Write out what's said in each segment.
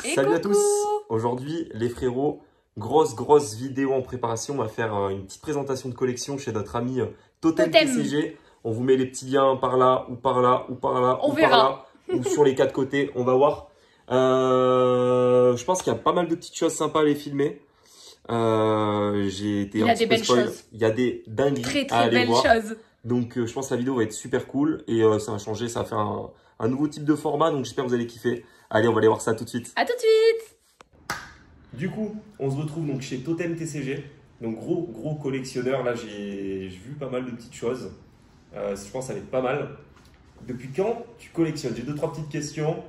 Et salut à coucou. tous. Aujourd'hui, les frérots, grosse vidéo en préparation. On va faire une petite présentation de collection chez notre ami Totem TCG. On vous met les petits liens par là, ou par là, ou par là, On ou verra. par là, ou sur les quatre côtés. On va voir. Je pense qu'il y a pas mal de petites choses sympas à les filmer. J'ai été Il y un a petit des peu belles spoil. choses. Il y a des dingueries à Très aller belles voir. choses. Donc je pense que la vidéo va être super cool et ça va changer, ça va faire un nouveau type de format. Donc j'espère que vous allez kiffer. Allez, on va aller voir ça tout de suite. À tout de suite. Du coup, on se retrouve donc chez Totem TCG. Donc gros collectionneur. Là, j'ai vu pas mal de petites choses. Je pense que ça va être pas mal. Depuis quand tu collectionnes? J'ai 2-3 petites questions.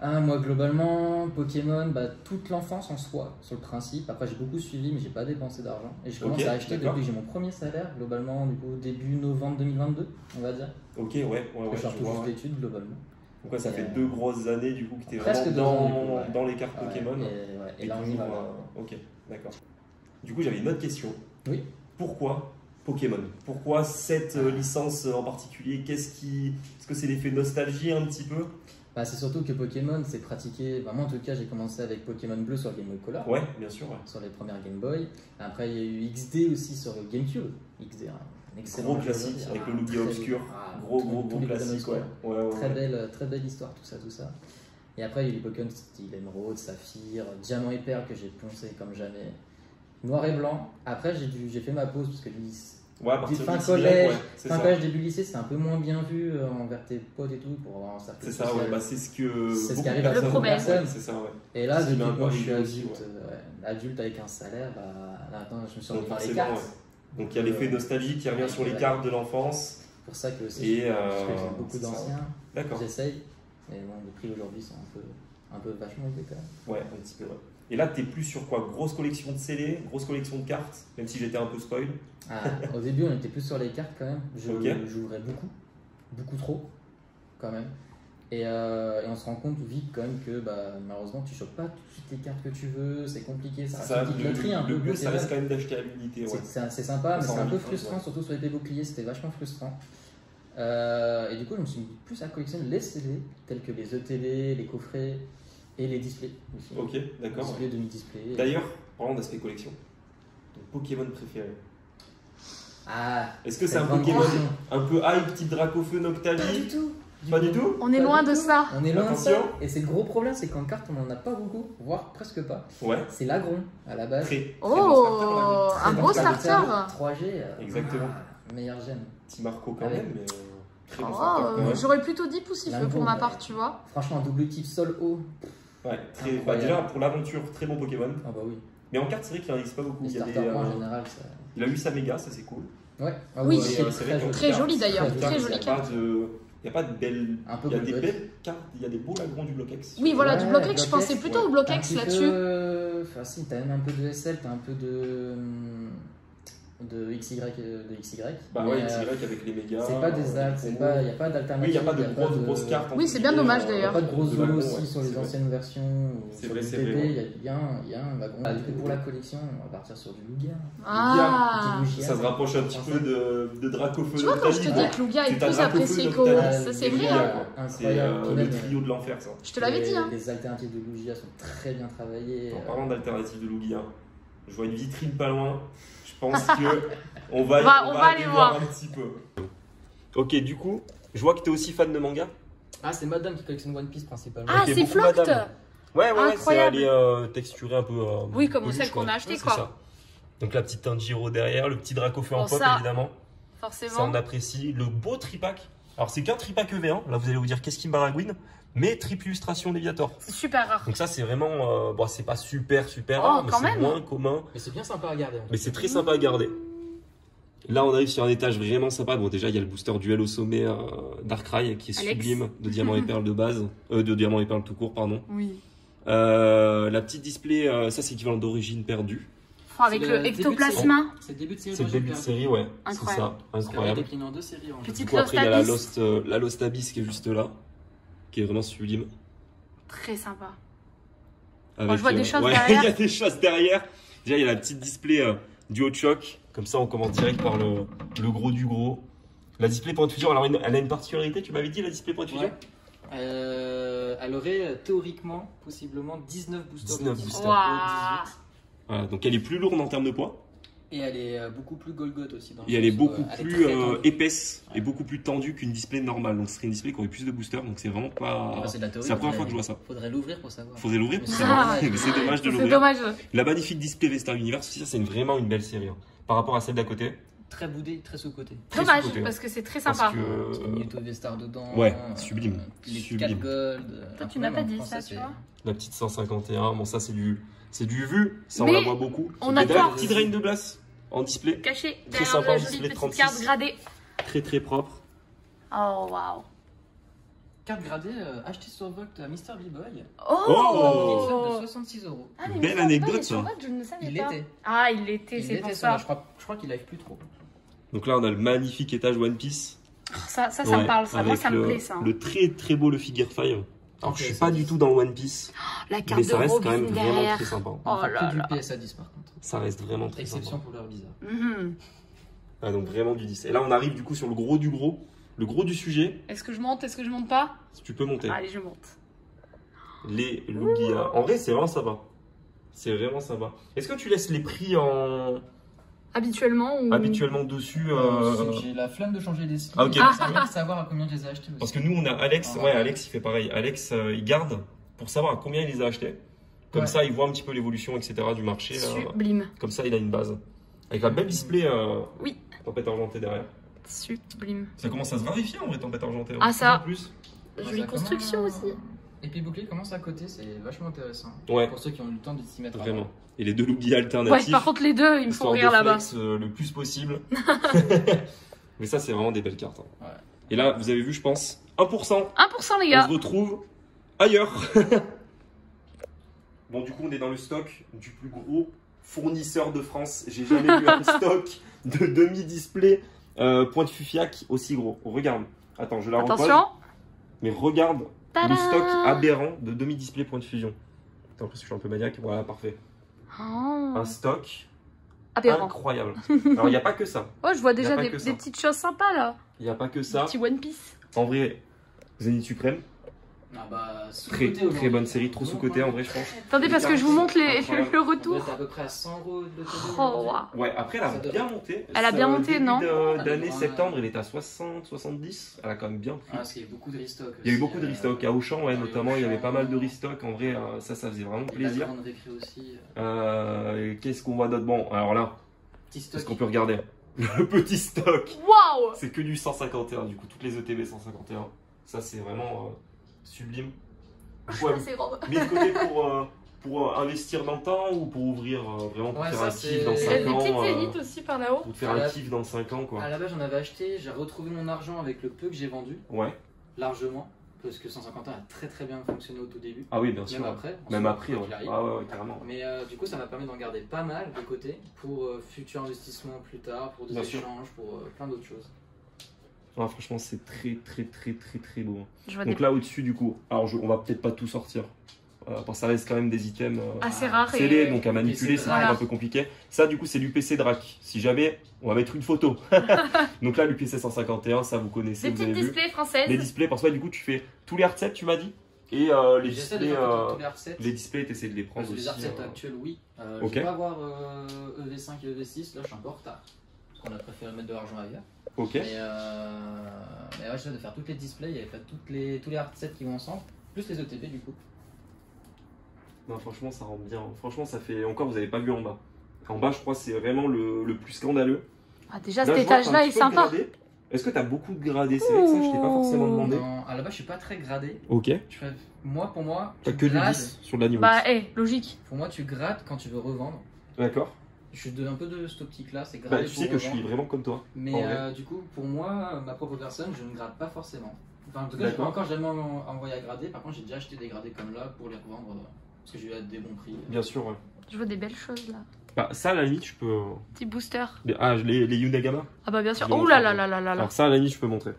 Moi globalement, Pokémon, toute l'enfance en soi, sur le principe. Après j'ai beaucoup suivi mais j'ai pas dépensé d'argent. Et je commence à acheter depuis que j'ai mon premier salaire, globalement du coup début novembre 2022, on va dire. Ok, ouais. Je suis en cours d'études globalement. Donc ouais, ça fait 2 grosses années du coup que tu es presque vraiment 2 ans, dans les cartes Pokémon. Et là on y va. Ok, d'accord. Du coup, j'avais une autre question. Oui. Pourquoi Pokémon? Pourquoi cette licence en particulier? Est-ce que c'est l'effet nostalgie un petit peu? C'est surtout que Pokémon c'est pratiqué. Moi en tout cas j'ai commencé avec Pokémon Bleu sur Game Boy Color. Ouais, bien sûr. Ouais. Sur les premières Game Boy. Après il y a eu XD aussi sur GameCube. XD, un excellent Gros classique jeu, avec le Lugia obscur. Gros classique. Ouais. Très belle histoire, tout ça. Et après, il y a eu les Pokémon style Émeraude, Saphir, Diamant et Perle que j'ai poncé comme jamais. Noir et blanc. Après, j'ai fait ma pause parce que fin collège, début lycée, c'est un peu moins bien vu envers tes potes et tout pour avoir un cercle. C'est ça, ouais. C'est ce qui arrive à beaucoup de personnes. C'est ça, ouais. Et là, depuis que je suis adulte, adulte avec un salaire, là, attends, je me suis rendu par les forcément, cartes. Ouais. Donc il y a l'effet nostalgie qui revient sur les cartes de l'enfance. C'est pour ça que aussi, parce que j'ai beaucoup d'anciens. D'accord. J'essaye. Mais bon, les prix aujourd'hui sont un peu vachement élevés quand même. Ouais, un petit peu, ouais. Et là, t'es plus sur quoi? Grosse collection de CD, grosse collection de cartes, même si j'étais un peu spoil. Au début, on était plus sur les cartes quand même. J'ouvrais beaucoup trop quand même. Et on se rend compte vite quand même que malheureusement, tu chopes pas tout de suite les cartes que tu veux, c'est compliqué. Le mieux, ça reste quand même d'acheter à l'unité. Ouais. C'est sympa, mais c'est un peu frustrant, surtout sur les boucliers, c'était vachement frustrant. Et du coup, je me suis mis plus à collectionner les CD, tels que les ETB, les coffrets et les displays aussi. Ok, d'accord. Display, demi-display. D'ailleurs, parlons d'aspect collection. Ton Pokémon préféré? Est-ce que c'est un Pokémon un peu hype, type Dracofeu, Noctali? Pas du tout. On est loin de ça. On est loin de ça. Et c'est le gros problème, c'est qu'en carte, on en a pas beaucoup, voire presque pas. Ouais. C'est l'Agron à la base. Un beau starter. 3G. Exactement. Meilleur gène. Petit Marco quand même, mais très bon starter. J'aurais plutôt dit Poussifeu pour ma part, tu vois. Franchement, un double type sol-haut. Ouais, déjà pour l'aventure, très bon Pokémon. Ah bah oui. Mais en carte, c'est vrai qu'il n'en existe pas beaucoup. Les starters en général, ça... Il a eu sa méga, ça c'est cool. Ouais. Oui, très joli d'ailleurs. Très joli carte. Il n'y a pas de belles. Il y a des belles cartes, il y a des beaux lagrons du Bloc-X. Oui, voilà, du Bloc-X, je pensais plutôt au Bloc-X là-dessus. Enfin, si, t'as même un peu de SL, t'as un peu de XY. Bah ouais, XY avec les mégas. C'est pas des altes, il n'y a pas d'alternative. Oui, il n'y a pas de grosses cartes. Oui, c'est bien dommage d'ailleurs. Il n'y a pas de gros zoos aussi sur les anciennes versions. C'est vrai, c'est vrai. Il y a un wagon. Pour la collection, on va partir sur du Lugia. Ça se rapproche un petit peu de Dracofeu. Tu vois, quand je te dis que Lugia est plus apprécié qu'au. Ça, c'est vrai. C'est le trio de l'enfer, ça. Je te l'avais dit. Les alternatives de Lugia sont très bien travaillées. En parlant d'alternatives de Lugia, je vois une vitrine pas loin. Je pense que on va aller voir un petit peu. Ok, du coup, je vois que tu es aussi fan de manga. C'est Madame qui collectionne One Piece principalement. C'est Flocked. Ouais, c'est aller texturer un peu. Oui, comme celle qu'on a acheté quoi. Ça. Donc la petite Tanjiro derrière, le petit Dracofeu en pop évidemment. Forcément. Ça on apprécie. Le beau tripack. Alors c'est qu'un tripack EV1. Là vous allez vous dire qu'est-ce qui me baragouine. Mais triple illustration Léviator. C'est super rare. Donc ça c'est vraiment, c'est pas super rare, mais c'est moins commun. Mais c'est bien sympa à garder. Mais c'est très sympa à garder. Là on arrive sur un étage vraiment sympa. Bon déjà il y a le booster duel au sommet Darkrai qui est sublime de diamant et perle de base. De diamant et perle tout court pardon. Oui. La petite display, ça c'est équivalent d'origine perdue. Avec le ectoplasma. C'est le début de série. C'est le début de série, ouais. C'est ça, incroyable. En 2 séries. Petite après il y a la Lost Abyss qui est juste là. Qui est vraiment sublime. Très sympa. Avec, je vois des choses derrière. Il y a des choses derrière. Déjà, il y a la petite display du haut de choc. Comme ça, on commence direct par le gros du gros. La display point de fusion, alors elle a une particularité, tu m'avais dit la display point de fusion? Elle aurait théoriquement, possiblement 19 boosters. 19 de 10. boosters. Waouh. Voilà, donc elle est plus lourde en termes de poids. Et elle est beaucoup plus Golgot aussi. Dans le Et elle est sens, beaucoup elle est plus très tendue. épaisse et Ouais. beaucoup plus tendue qu'une display normale. Donc ce serait une display qui aurait plus de boosters. Donc c'est vraiment pas. Ouais, c'est de la théorie, C'est la première mais fois que je vois ça. Faudrait l'ouvrir pour savoir. Faudrait l'ouvrir pour Mais savoir. c'est Mais c'est dommage de C'est l'ouvrir. dommage. La magnifique display Vestar Universe aussi, ça c'est vraiment une belle série. Hein. Par rapport à celle d'à côté. Très boudé, très sous-côté. Très Dommage, sous-côté, parce que c'est très Parce sympa. Parce qu'il y a que Muto Vestar dedans. Ouais, sublime. Les Sublime. 4 gold. Toi, tu n'as pas dit ça, tu vois. la petite 151, bon ça c'est du vu, ça on Mais la voit beaucoup. on Et a d'ailleurs, peur. petit drain de glace en display, Caché Très derrière sympa, la un jolie display de petite 36. carte gradée. très très propre. Oh, waouh. Carte gradée achetée sur Vogt à Mr. B-Boy. Oh. De 66 €. Ah, mais Belle Mr. anecdote, Boy, ça. sur Vogue, je ne savais Il pas. l'était. Ah, il l'était, Il c'est pour était ça. Je crois qu'il live plus trop. Donc là on a le magnifique étage One Piece. Ça Ouais, me parle, ça. Moi, avec ça me plaît, ça. le très très beau le Figure 5. Alors Ok, je suis ça pas dit. du tout dans le One Piece, La mais carte ça de reste quand même Robin vraiment derrière. très sympa. Oh là que là. du PSA 10 par contre. Ça reste vraiment très Exception sympa. pour leur visa. Mhm. Ah, donc vraiment du 10. Et là on arrive du coup sur le gros du gros. Le gros du sujet, Est-ce que je monte? Est-ce que je monte pas? si tu peux monter. Allez, je monte. Les Lugia. En vrai c'est vraiment sympa. C'est vraiment sympa. Est-ce que tu laisses les prix Habituellement ou... habituellement dessus J'ai la flemme de changer des skins. Ah, ok. Ça de savoir à combien je les ai achetés. Parce que nous, on a Alex. Ah, Ouais, Alex, il fait pareil. Alex, il garde pour savoir à combien il les a achetés. Comme Ouais. ça, il voit un petit peu l'évolution, etc. du marché. Sublime. Comme ça, il a une base. Avec un bel display Oui. tempête argentée derrière. Sublime. Ça commence à se raréfier en vrai, tempête argentée. Ah, ça. En plus. Jolie construction aussi. Et puis bouclier commence à côté, c'est vachement intéressant. Ouais, Pour ceux qui ont eu le temps de s'y mettre. vraiment. Et les deux Lugia Ouais, alternatifs. par contre, les deux, ils me font histoire de rire là-bas. flex, le plus possible. Mais ça, c'est vraiment des belles cartes. Hein. Ouais. Et là, vous avez vu, je pense, 1%. 1% les On gars. se retrouve ailleurs. Bon, du coup, on est dans le stock du plus gros fournisseur de France. J'ai jamais vu un stock de demi-display pointe Fufiac aussi gros. Regarde. Attends, je la repose. Attention. Mais regarde le Tadam. stock aberrant de demi-display pointe fusion. Attends, parce que je suis un peu maniaque. Voilà, parfait. Oh. Un stock Aberrant. incroyable. Alors, il n'y a pas que ça. Oh, je vois Y a déjà pas des que ça. petites choses sympas là. Il n'y a pas que Des ça. petits One Piece. En vrai, Zénith Suprême. Ah bah, Très, sous-côté très aujourd'hui. bonne série. Trop sous-côté en vrai, je pense. Attendez, parce que je vous montre Incroyable. le On doit retour. être à peu près à 100 € de TD. Oh, waouh. Ouais, après, elle a Ça doit- bien monté. Elle a bien monté, début non D'année Ouais. septembre, elle était à 60, 70. Elle a quand même bien pris. Ah, parce qu'il y a eu beaucoup de restock. Il y a eu aussi, beaucoup de restock. À Auchan, ouais, ouais, notamment, il y avait Auchan. pas mal de restock. En vrai, ça faisait vraiment Et la plaisir. grande récré aussi. Qu'est-ce qu'on voit d'autre? Bon, alors là, Petit stock. qu'est-ce qu'on peut regarder? Le petit stock. Waouh. C'est que du 151, du coup, toutes les ETB 151. Ça, c'est vraiment sublime. Ouais, C'est grand. mis de côté pour investir dans le temps ou pour ouvrir vraiment pour Ouais, faire ça, un kiff c'est- dans Il y a 5 des ans petites zéniths aussi par là-haut. pour te faire un kiff dans 5 ans, quoi. À la base, j'en avais acheté, j'ai retrouvé mon argent avec le peu que j'ai vendu, Ouais. largement. Parce que 150 a très très bien fonctionné au tout début. Ah oui, bien sûr. Même après. Même ensuite, après, quand ouais. il arrive. Ah ouais, carrément. Mais du coup, ça m'a permis d'en garder pas mal de côté pour futurs investissements plus tard, pour des Bien sûr. échanges, pour plein d'autres choses. Ah, franchement, c'est très, très, très, très, très beau. Je vois Donc des là, au-dessus, du coup, alors on va peut-être pas tout sortir. Parce que ça reste quand même des items assez rares. scellés, donc à manipuler, c'est Voilà. un peu compliqué. Ça, du coup, c'est l'UPC Drac. Si jamais, on va mettre une photo. Donc là, l'UPC 151, ça vous connaissez, Des vous avez petites vu. displays françaises. Les displays, parce que du coup, tu fais tous les hard-sets, tu m'as dit. Et les J'essaie de displays, faire tous les R7. les displays, t'essaies de les prendre Les aussi. R7 actuels, oui. Ok. Je vais pas avoir EV5 et EV6, là je suis un peu en retard. Parce qu'on a préféré mettre de l'argent ailleurs. Ok. Mais ouais, j'essaie de faire toutes les displays et faire tous les R7 qui vont ensemble, plus les ETB du coup. Non, franchement, ça rentre bien. Franchement, ça fait. Encore, vous avez pas vu en bas. En bas, je crois, c'est vraiment le plus scandaleux. Ah, déjà, Là, cet je vois que t'as un étage-là est petit peu de sympa. gradé. Est-ce que t'as beaucoup de gradés? C'est vrai que ça, je t'ai pas forcément demandé. Non, à la base je suis pas très gradé. Ok. Pour moi, T'as tu que du grades- 10 sur de la niveau. Bah, logique. Pour moi, tu grades quand tu veux revendre. D'accord. Je suis un peu de cette optique-là, c'est Bah, grader tu pour sais que je revendre. suis vraiment comme toi. Mais en vrai. du coup, pour moi, ma propre personne, je ne grade pas forcément. Enfin, en tout cas, je D'accord. pas encore jamais envoyé à grader. Par contre, j'ai déjà acheté des gradés comme là pour les revendre parce que j'ai eu à des bons prix. Bien sûr, ouais. Je vois des belles choses là. Bah, ça, à la limite, je peux. Petit booster. Ah, les Yunagama. Ah, bah, bien sûr. Je vais Oh là montrer. là là là là là. Alors, ça, à la limite, je peux montrer.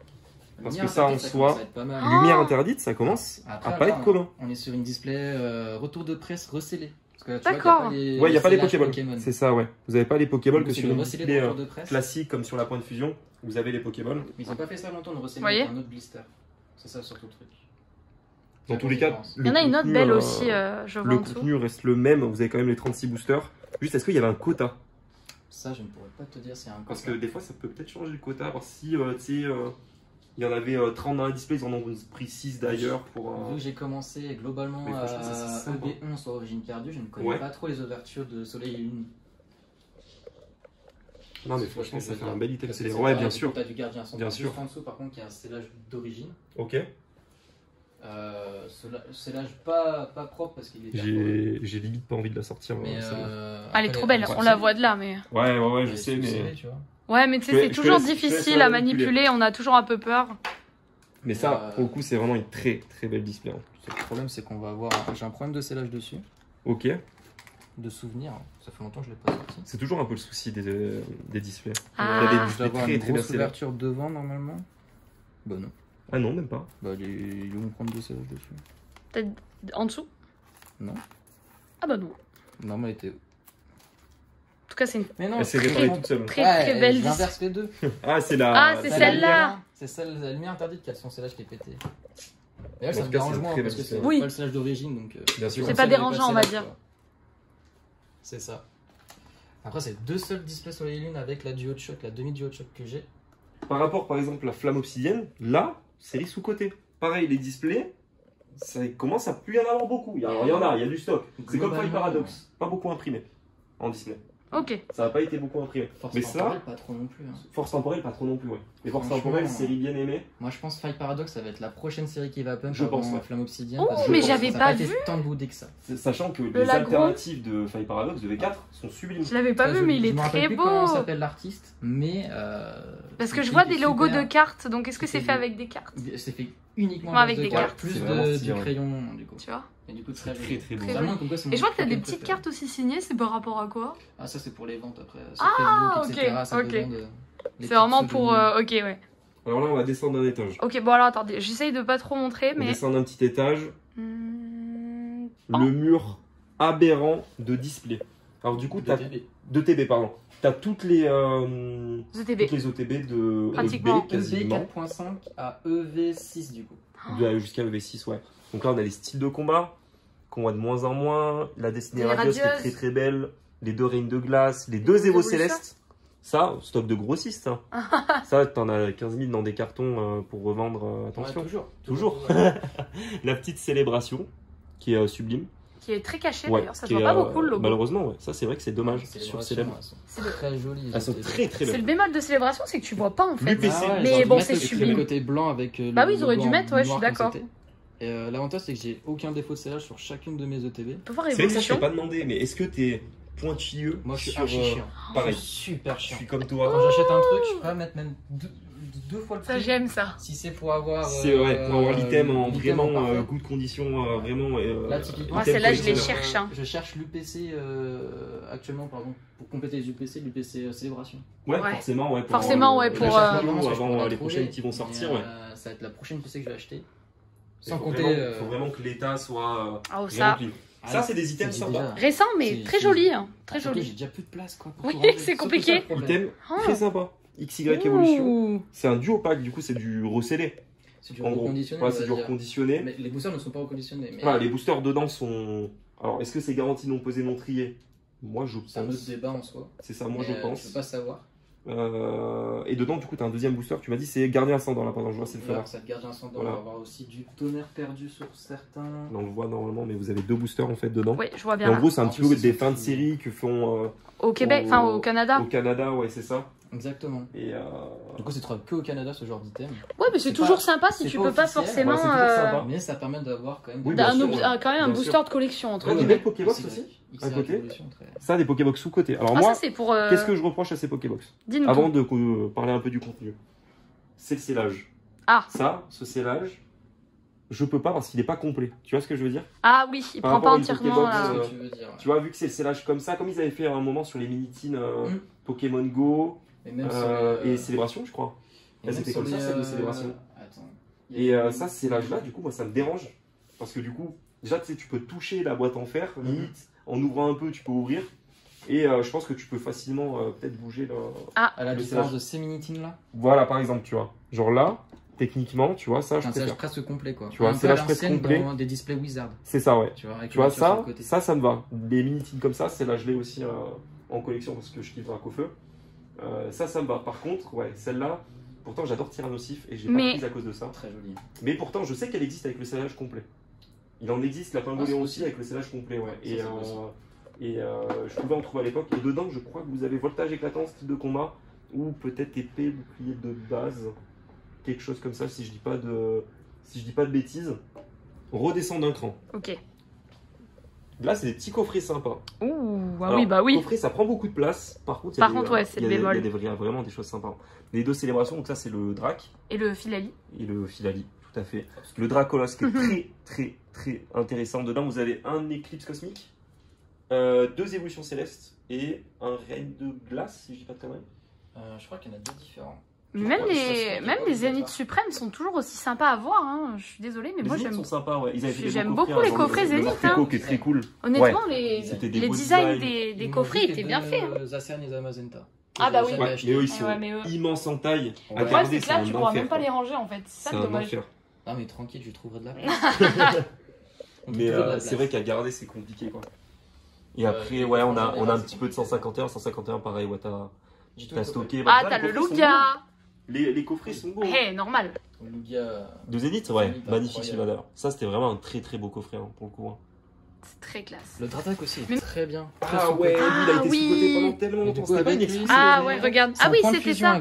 Parce Lumière que ça, en interdite, soi- commence à être pas mal. Ah. Lumière interdite, ça commence Après, à pas là, être commun. On est sur une display retour de presse recellé. Parce que, tu D'accord. vois, Ouais, il n'y a pas les scellages Pokéballs. C'est ça, ouais. Vous avez pas les Pokéballs que C'est sur le une recellé display de retour de presse. classique comme sur la pointe fusion. Vous avez les Pokéballs. Mais ils ont pas fait ça longtemps de recellé Voyez avec un autre blister. C'est ça surtout le truc. Dans tous les cas, il y en a une autre belle aussi, je vois le en dessous. contenu reste le même, vous avez quand même les 36 boosters. Juste, est-ce qu'il y avait un quota? Ça, je ne pourrais pas te dire s'il y a un quota. Parce que des fois, ça peut peut-être changer le quota. Voir si, tu sais, il y en avait 30 dans un display, ils en ont pris 6 d'ailleurs. Vu que j'ai commencé globalement à EB11 soit Origine perdue, je ne connais pas trop les ouvertures de Soleil et Lune. Non, mais franchement, ça fait un bel item. Ouais, bien sûr. Tu as du gardien sans bien sûr. En dessous, par contre, il y a un scellage d'origine. Ok. Scellage pas propre parce qu'il est. J'ai limite pas envie de la sortir. Mais elle est trop belle, on la voit de là, mais. Ouais, je sais, mais. Ouais, mais tu sais, c'est toujours difficile à manipuler, on a toujours un peu peur. Mais ça, pour le coup, c'est vraiment une très très belle display. Le problème, c'est qu'on va avoir. J'ai un problème de scellage dessus. Ok. De souvenirs. Ça fait longtemps que je l'ai pas sorti. C'est toujours un peu le souci des displays. Ah. Il y a des displays très très grosse ouverture devant normalement. Bah non. Ah non, même pas. Bah ils vont prendre deux sellages dessus. Peut-être en dessous? Non. Ah bah non. Non, mais elle était. En tout cas, c'est une. Mais non, c'est très belle. J'inverse les deux. Ah, c'est c'est celle-là. C'est celle la lumière interdite qui a son scellage qui est pété. D'ailleurs, ça me dérange moins parce que c'est pas le scellage d'origine, donc. Bien sûr. C'est pas dérangeant, on va dire. C'est ça. Après, c'est deux seuls displays Soleil et Lune avec la Duo Shock, la demi-Duo Shock que j'ai. Par rapport, par exemple, à la flamme obsidienne, là, série sous-côté. Pareil, les displays, ça commence à plus y en avoir beaucoup. Il y a du stock. C'est comme Fire Paradox, pas beaucoup imprimé en display. Ok. Ça n'a pas été beaucoup imprimé. Force mais temporelle, pas trop non plus. Force temporelle, pas trop non plus, ouais. Mais Force temporelle, série bien aimée. Moi, je pense Fire Paradox, ça va être la prochaine série qui va pump. Je pense. Flamme obsidienne. Oh, mais j'avais pas vu. Tant de boudé que ça. Sachant que les alternatives de Fire Paradox de V4 sont sublimes. Je l'avais pas vu, mais il est très beau. Comment s'appelle l'artiste, mais. Parce que je vois des logos de cartes, donc est-ce que c'est fait avec des cartes? C'est fait uniquement avec des cartes. Plus du crayon, du coup. Tu vois? Et du coup, très beau. Et je vois que t'as des petites cartes aussi signées, c'est par rapport à quoi? Ah, ça c'est pour les ventes après. Ah, Facebook, etc. Ok. C'est vraiment pour. Ok, ouais. Alors là, on va descendre d'un étage. Ok, bon alors attendez, j'essaye de pas trop montrer, mais. On descend d'un petit étage. Le mur aberrant de display. Alors du coup, t'as. De TB, pardon. T'as toutes les OTB. Toutes les OTB de pratiquement. EB quasiment. EB 4.5 à EV6 du coup. Jusqu'à EV6, ouais. Donc là, on a les styles de combat qu'on voit de moins en moins. La destinée radieuse qui est très très belle. Les deux reines de glace. Les deux Evo célestes. Ça, stock de grossistes. Hein. Ça, t'en as 15 000 dans des cartons pour revendre. Attention. Ouais, toujours. La petite célébration qui est sublime. Qui est très cachée d'ailleurs, ça se voit pas beaucoup le logo. Malheureusement, ouais. Ça c'est vrai que c'est dommage sur Célèbre. C'est très joli. Elles sont très très belles. C'est le bémol de célébration, c'est que tu vois pas en fait. Mais bon, c'est sublime. Le côté blanc avec. Bah oui, ils auraient dû mettre, ouais, je suis d'accord. Et l'avantage c'est que j'ai aucun défaut de scellage sur chacune de mes ETB. C'est vrai que ça je t'ai pas demandé, mais est-ce que t'es pointilleux? Moi je suis archi chiant. Pareil. Je suis super chiant. Je suis comme toi. Quand j'achète un truc, je peux pas mettre même deux fois le prix. Ça j'aime ça. Si c'est pour avoir. C'est vrai, pour avoir l'item en vraiment good condition, vraiment. Là typiquement. Moi celle-là je les cherche. Je cherche l'UPC actuellement pardon pour compléter les UPC, l'UPC célébration. Ouais, forcément, ouais. Forcément, ouais, pour. Avant les prochaines qui vont sortir, ouais. Ça va être la prochaine PC que je vais acheter. Sans compter. Il faut vraiment que l'état soit. Rempli. Ça, c'est des items sympas. Récents, mais très jolis. Très jolis. J'ai déjà plus de place, quoi. Oui, c'est compliqué. Item très sympa. XY Evolution. C'est un duo pack, du coup, c'est du recellé. C'est du reconditionné. Ouais, c'est du reconditionné. Mais les boosters ne sont pas reconditionnés. Voilà, les boosters dedans sont. Alors, est-ce que c'est garanti non pesé, non trié? Moi, je pense. C'est un autre débat en soi. C'est ça, moi, je pense. Je veux pas savoir. Et dedans, du coup, tu as un deuxième booster. Tu m'as dit c'est gardien ascendant là, pendant que je vois, c'est le fer. C'est le gardien ascendant. On va avoir aussi du tonnerre perdu sur certains. Là, on le voit normalement, mais vous avez deux boosters en fait dedans. Oui, je vois bien. Et en gros, c'est un petit peu des fins de série que font. Au Québec, enfin au Canada. Au Canada, ouais, c'est ça. Exactement. Et du coup, c'est trouvé que au Canada ce genre d'item. Ouais, mais c'est toujours sympa si tu peux pas forcément. Mais ça permet d'avoir quand même. Quand même un booster de collection entre guillemets. Des Pokébox aussi. À côté. Ça, des Pokébox sous côté. Alors moi, qu'est-ce que je reproche à ces Pokébox? Avant de parler un peu du contenu, c'est le scellage. Ah. Ça, ce scellage, je peux pas parce qu'il est pas complet. Tu vois ce que je veux dire? Ah oui, il prend pas entièrement. Tu vois, vu que c'est le scellage comme ça, comme ils avaient fait à un moment sur les mini-teens Pokémon Go et Célébration, je crois. C'était comme ça, celle de Célébration. Et ça, ce scellage-là, du coup, moi, ça me dérange parce que du coup, déjà, tu sais, tu peux toucher la boîte en fer, limite. En ouvrant un peu, tu peux ouvrir. Et je pense que tu peux facilement peut-être bouger à la différence de ces mini-teens là. Voilà, par exemple, tu vois. Genre là, Techniquement, tu vois, ça, je préfère. C'est presque complet, quoi. Tu vois, c'est l'âge presque complet. Dans des displays Wizard. C'est ça, ouais. Tu vois, ça me va. Les mini-tins comme ça, c'est là, je l'ai aussi en collection parce que je kiffe Dracofeu. Ça me va. Par contre, ouais, celle-là, pourtant, j'adore Tyrannosif et j'ai pas prise à cause de ça. Très joli. Mais pourtant, je sais qu'elle existe avec le scellage complet. Il en existe, la Pingolion aussi, avec le scellage complet, ouais. Je pouvais en trouver à l'époque. Et dedans, je crois que vous avez voltage éclatant, style de combat, ou peut-être épée, bouclier de base. Quelque chose comme ça, si je dis pas de bêtises. On redescend d'un cran. Ok. Là, c'est des petits coffrets sympas. Ouh, ah alors, oui, bah oui. Coffret, ça prend beaucoup de place. Par contre, ouais, c'est le bémol. Il y a vraiment des choses sympas. Les deux célébrations, donc ça, c'est le Drac. Et le Philali. Tout à fait. Le Dracolos, qui est très, très, très intéressant. Dedans, vous avez un éclipse cosmique, 2 évolutions célestes et un règne de glace, si je dis pas de conneries. Je crois qu'il y en a 2 différents. Même les Zéniths suprêmes sont toujours aussi sympas à voir. Hein. Je suis désolée, mais moi j'aime. Ils sont sympas, ouais. J'aime beaucoup les coffrets Zénith. Hein. Qui est très cool. Honnêtement, ouais. les designs des coffrets étaient bien faits. Zacian et Zamazenta. Ah bah oui. Ouais, mais eux ils sont immenses en taille. À garder, c'est là tu pourras même pas les ranger en fait. C'est ça le dommage. Ah mais tranquille, je trouverai de la place. Mais c'est vrai qu'à garder c'est compliqué quoi. Et après, ouais, on a un petit peu de 151 pareil, ouais, t'as stocké. Ah, t'as le Lugia. Les coffrets sont beaux. Hé, normal. Lugia. De Zénith, ouais, magnifique celui-là d'ailleurs. Ça, c'était vraiment un très très beau coffret hein, pour le coup. Hein. C'est très classe. Le Dratak aussi, très bien. Ah ouais, lui, il a été sous-coté pendant tellement longtemps. C'était pas une excuse. Ah ouais, regarde. Ah oui, c'était ça.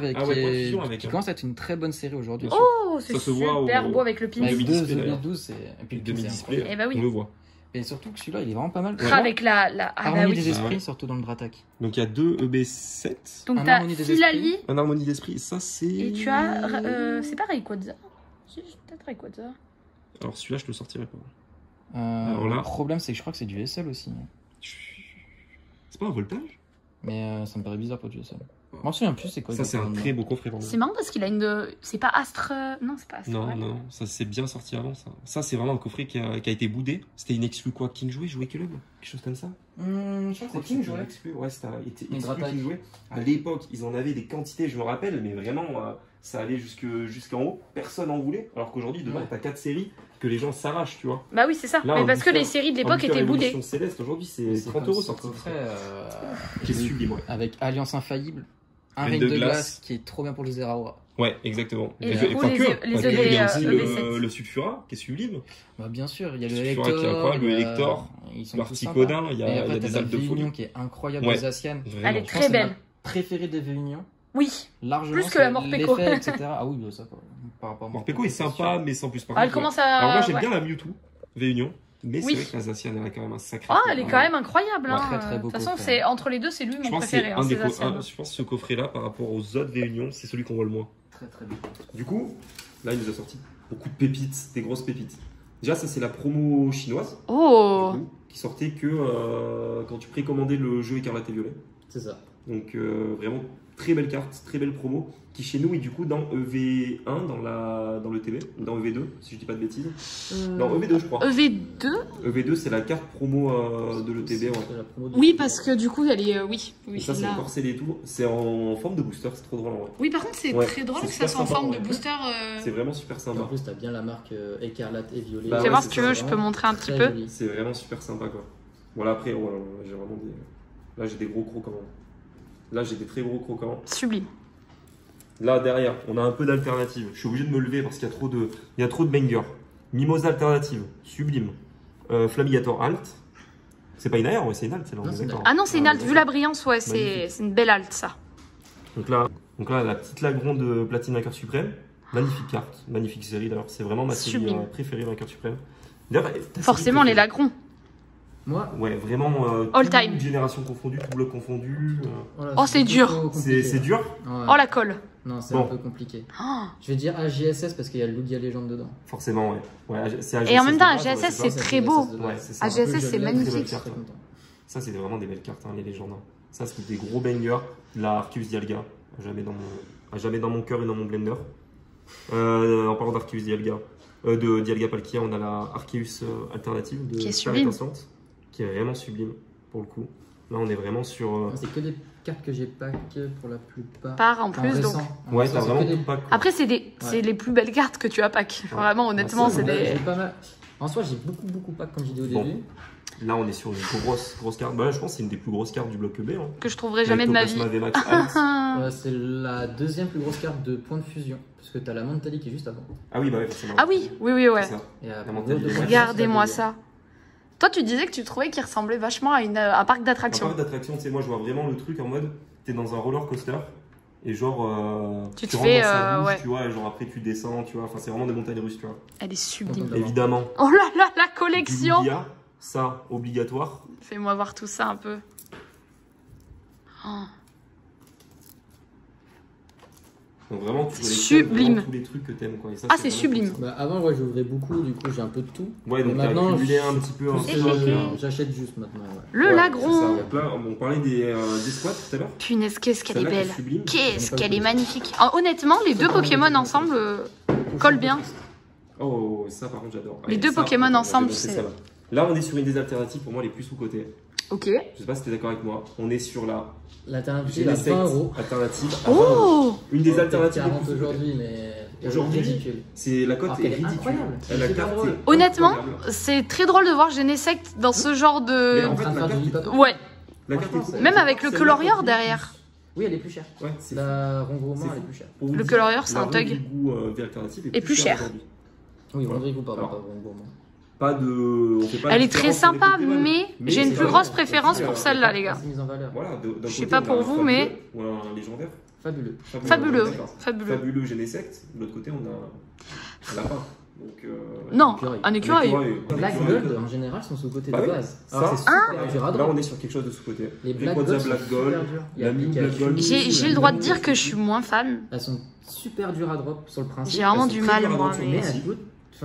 Qui commence à être une très bonne série aujourd'hui. Oh, c'est super beau avec le pin. 2012 et puis le demi-display, on le voit. Et surtout que celui-là, il est vraiment pas mal. Avec la harmonie des esprits, surtout dans le Dratak. Donc il y a 2 EB7. Donc t'as Philali. Un harmonie d'esprit, ça c'est. Et tu as. C'est pas Rayquaza. Peut-être Rayquaza. Alors celui-là, je le sortirai pas. Le problème, c'est que je crois que c'est du SL aussi. C'est pas un voltage? Mais ça me paraît bizarre pour du SL. Moi, je me souviens plus, c'est quoi ça? C'est un très beau coffret. C'est marrant parce qu'il a une. C'est pas Astre. Non, c'est pas Astre. Non, ça c'est bien sorti avant ça. Ça, c'est vraiment un coffret qui a été boudé. C'était une exclu quoi? King jouait Club? Quelque chose comme ça? Je crois que c'est King jouait. Ouais, c'était King jouait. À l'époque, ils en avaient des quantités, je me rappelle, mais vraiment, ça allait jusqu'en haut. Personne en voulait. Alors qu'aujourd'hui, devant, t'as 4 séries que les gens s'arrachent, tu vois. Bah oui, c'est ça. Là, mais parce que les séries de l'époque étaient boudées. Céleste, aujourd'hui, c'est 30 € sorti. Qui est sublime, ouais. Avec Alliance Infaillible. Un règne de glace qui est trop bien pour les Zeraora. Ouais, exactement. Et du coup, il y a aussi le Sulfura qui est sublime. Bah bien sûr, il y a le Elector. Le Elector, l'Articodin, il y a des algues de folie. Qui est incroyable de Zacian. Elle est très belle. Préférée des V-Union. Oui, largement. Plus que la Morpeko. etc. Ah oui, ça par rapport à Morpeko est sympa, mais sans plus. Elle commence à. Alors moi, j'aime bien la Mewtwo V-Union. Mais c'est vrai que la Zacian, elle a quand même un sacré. Ah, elle est quand même incroyable. Très très beau. De toute façon, entre les deux, c'est lui mon préféré. Je pense que ce coffret-là, par rapport aux autres V-Union, c'est celui qu'on voit le moins. Très très bien. Du coup, là, il nous a sorti beaucoup de pépites, des grosses pépites. Déjà, ça, c'est la promo chinoise. Oh qui sortait que quand tu précommandais le jeu Écarlate et Violet. C'est ça. Donc, vraiment, très belle carte, très belle promo. Qui chez nous est du coup dans EV1, dans le TB, dans EV2, si je dis pas de bêtises. Non, EV2, je crois. EV2 EV2, c'est la carte promo de l'ETB. Ouais. Oui, parce que du coup, elle est. Oui, ça, c'est encore scellé et tout. C'est en forme de booster, c'est trop drôle en vrai. Oui, par contre, c'est très drôle que ça soit en forme de booster. C'est vraiment super sympa. En plus, t'as bien la marque Écarlate et Violet. Fais voir si tu veux, je peux montrer un petit peu. C'est vraiment super sympa quoi. Voilà, après, j'ai vraiment des. Là, j'ai des gros croquants. Là, j'ai des très gros croquants. Sublime. Là, derrière, on a un peu d'alternatives. Je suis obligé de me lever parce qu'il y a trop de bangers. Mimosa alternative, sublime. Flamigator alt. C'est pas une AR, ouais, c'est une alt. Ah non, c'est une alt. Vu la brillance, ouais, c'est une belle alt, ça. Donc là, la petite Lagron de Platine Vainqueur Suprême. Magnifique carte, magnifique série d'ailleurs. C'est vraiment ma série préférée Vainqueur Suprême. Forcément, les Lagrons. Moi ouais, vraiment. All time. Génération confondue, tout bloc confondu. Oh, c'est dur. C'est dur. Ouais. Oh, la colle. Non, c'est un peu compliqué. Je vais dire AGSS parce qu'il y a le Lugia Légende dedans. Forcément, ouais. Et en même temps, AGSS, c'est très beau. AGSS, c'est magnifique. Ça, c'est vraiment des belles cartes, hein, les légendes. Ça, c'est des gros bangers. La Arceus Dialga, jamais dans mon cœur et dans mon blender. En parlant d'Arceus Dialga, de Dialga Palkia, on a la Arceus alternative de qui est sublime. Qui est vraiment sublime pour le coup. Là, on est vraiment sur. C'est que des cartes que j'ai pack pour la plupart. Par en plus, donc. Ouais, t'as vraiment tout pack. Après, c'est les plus belles cartes que tu as pack. Vraiment, honnêtement, c'est des. Pas mal. En soi, j'ai beaucoup pack, comme j'ai dit au début. Là, on est sur une grosse carte. Bah, là, je pense que c'est une des plus grosses cartes du bloc B. Hein. Que je trouverai jamais de ma vie. C'est la deuxième plus grosse carte de point de fusion. Parce que t'as la Mentali qui est juste avant. Ah oui, bah ouais, forcément. Ah oui, ouais. Regardez-moi ça. Toi, tu disais que tu trouvais qu'il ressemblait vachement à un parc d'attractions. Un parc d'attractions, tu sais, moi, je vois vraiment le truc en mode, t'es dans un roller coaster. Et genre, tu te fais, rentres dans sa bouche, tu vois, et genre après tu descends, tu vois. Enfin, c'est vraiment des montagnes russes, tu vois. Elle est sublime. Évidemment. Oh là là, la collection. Ça, obligatoire. Fais-moi voir tout ça un peu. Oh. Donc vraiment, tu sublime. Tous les trucs que t'aimes, quoi. Et ça, c'est sublime. Bah, avant, ouais, j'ouvrais beaucoup, du coup, j'ai un peu de tout. Ouais, donc maintenant, accumulé un petit peu. J'achète juste maintenant. Ouais. Le lagron. Donc là, on parlait des squats tout à l'heure. Punaise, qu'est-ce qu'elle est belle. Qu'est-ce qu'elle est magnifique. Honnêtement, les deux Pokémon ensemble collent bien. Oh, ça par contre, j'adore. Les deux Pokémon ensemble, c'est. Là, on est sur une des alternatives, pour moi, les plus sous-cotées. Ok. Je sais pas si tu es d'accord avec moi. On est sur l'alternative à 20 €. Alternative à 20 €. Une des alternatives. 40 aujourd'hui, mais aujourd'hui, c'est la cote est ridicule. Incroyable. La carte est honnêtement, c'est très drôle de voir Genesect dans ce genre de. Mais en fait, ouais. La carte est même avec le colorier derrière. Oui, elle est plus chère. Ouais, la Rongourmand, elle est plus chère. Le colorier, c'est un thug. Et plus cher. Oui, Rongourmand, pardon, pas Rongourmand. Pas de. Elle est très sympa, mais j'ai une plus grosse préférence pour celle-là, les gars. Voilà, je sais pas pour vous, mais. Ou un légendaire. Fabuleux Genesect. De l'autre côté, on a un lapin. Donc, non, un écureuil. Black Gold, en général, sont sous-côté de base. Alors, c'est super dur à drop. Là, on est sur quelque chose de sous-côté. Les Black Gold, la Mew Black Gold. J'ai le droit de dire que je suis moins fan. Elles sont super dures à drop sur le principe. J'ai vraiment du mal, moi. Mais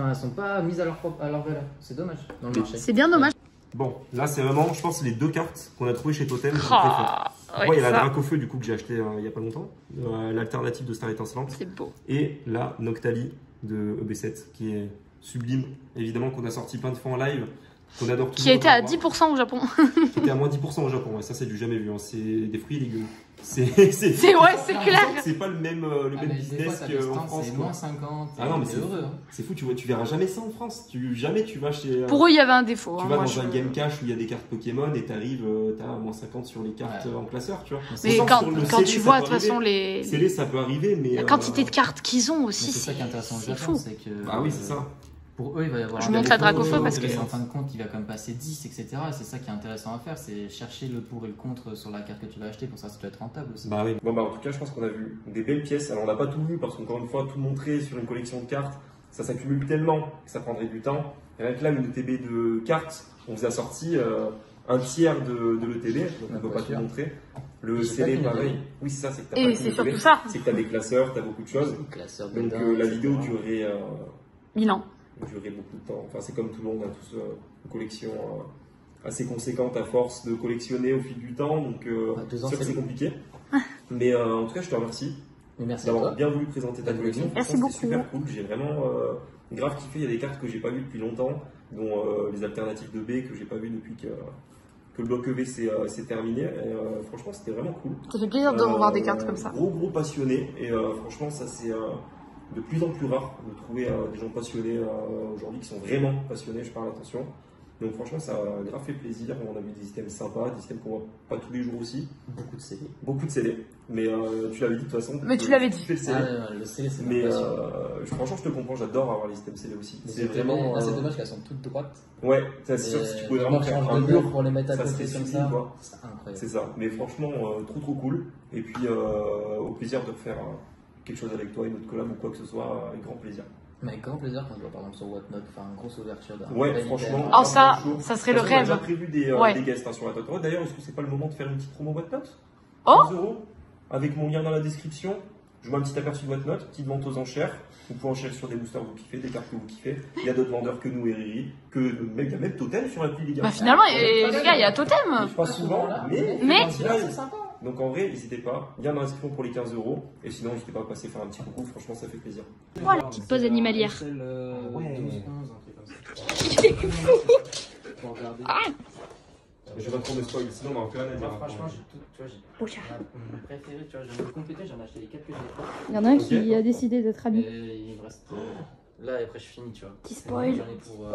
elles sont pas mises à leur valeur. C'est dommage dans le marché. C'est bien dommage. Bon, là, c'est vraiment, je pense, les deux cartes qu'on a trouvées chez Totem. Ouais, il y a la Dracofeu du coup que j'ai acheté il y a pas longtemps, l'alternative de Star Étincelante. C'est beau. Et la Noctali de EB7 qui est sublime, évidemment qu'on a sorti plein de fois en live, qu'on adore. Qui a été à 10% au Japon. Qui était à moins 10% au Japon, et ça c'est du jamais vu, hein. C'est des fruits et légumes. C'est clair. C'est pas le même business qu'en France. C'est moins 50. Ah non, mais c'est heureux. Hein. C'est fou, tu verras jamais ça en France. Jamais tu vas chez. Pour eux, il y avait un défaut. Tu vas dans un game cash où il y a des cartes Pokémon et t'arrives, t'as moins 50 sur les cartes en classeur, tu vois. Mais quand tu vois, de toute façon, les. Scellé, ça peut arriver, mais. La quantité de cartes qu'ils ont aussi, c'est ça qui est intéressant au Japon, c'est que. Ah oui, c'est ça. Pour eux, il va y avoir. Je montre la Dracofeu parce que. En fin de compte, il va quand même passer 10, etc. Et c'est ça qui est intéressant à faire, c'est chercher le pour et le contre sur la carte que tu vas acheter. Pour ça, ça doit être rentable aussi. Bah oui. Bon, bah en tout cas, je pense qu'on a vu des belles pièces. Alors, on n'a pas tout vu parce qu'encore une fois, tout montrer sur une collection de cartes, ça s'accumule tellement que ça prendrait du temps. Et avec là, une ETB de cartes, on vous a sorti un tiers de l'ETB, donc on ne peut pas tout montrer. Le scellé, pareil. Oui, c'est ça, c'est que t'as pas c'est surtout ça. C'est que t'as des classeurs, t'as beaucoup de choses. Donc la vidéo durerait. 1000 ans. Durer beaucoup de temps. Enfin, c'est comme tout le monde, on a tous une collection assez conséquente à force de collectionner au fil du temps. Donc, c'est sûr que c'est compliqué. Mais en tout cas, je te remercie d'avoir bien voulu présenter ta collection. Merci beaucoup. C'est super cool. J'ai vraiment grave kiffé. Il y a des cartes que j'ai pas vues depuis longtemps, dont les alternatives de B que j'ai pas vues depuis que le bloc EV s'est terminé. Et, franchement, c'était vraiment cool. Ça fait plaisir de revoir des cartes comme ça. Gros passionné. Et franchement, ça c'est. De plus en plus rare de trouver des gens passionnés aujourd'hui qui sont vraiment passionnés, je parle attention. Donc franchement ça a grave fait plaisir, on a vu des items sympas, des items qu'on voit pas tous les jours aussi. Beaucoup de CD. Mais tu l'avais dit de toute façon. Mais tu l'avais dit. Le CD c'est mais franchement je te comprends, j'adore avoir les items CD aussi. C'est vraiment. C'est dommage qu'elles sont toutes droites. Ouais, c'est sûr que si tu pouvais vraiment faire un mur pour les mettre à ça côté serait comme ça. C'est incroyable. C'est ça, mais franchement trop cool. Et puis au plaisir de faire quelque chose avec toi, une autre collab ou quoi que ce soit, avec grand plaisir. Mais avec grand plaisir quand je vois par exemple sur Whatnot faire une grosse ouverture d'un. Ouais, franchement. Oh, ça serait le rêve. On a déjà prévu des guests sur Whatnot. D'ailleurs, est-ce que c'est pas le moment de faire une petite promo Whatnot? 15 €, avec mon lien dans la description. Je vois un petit aperçu de Whatnot, petite vente aux enchères. Vous pouvez enchères sur des boosters que vous kiffez, des cartes que vous kiffez. Il y a d'autres vendeurs que nous et Riri, il y a même Totem sur l'appli, les gars. Bah finalement, les gars, il y a Totem. Pas souvent, mais c'est sympa. Donc en vrai, n'hésitez pas, lien dans la description pour les 15 €. Et sinon, n'hésitez pas à passer faire un petit coucou, franchement, ça fait plaisir. Voilà, petite pause animalière. Ouais. 12, 11, un truc comme ça. Il est fou. Je vais pas trop de spoil, sinon on va en faire un à dire. Franchement, j'ai tout. Tu vois, j'ai mon préféré, tu vois, j'ai le complété, j'en ai acheté les 4 que j'ai fait. Il y en a un qui a décidé d'être ami. Et il me reste. Là, et après, je finis, tu vois. Qui spoil. J'en ai pour.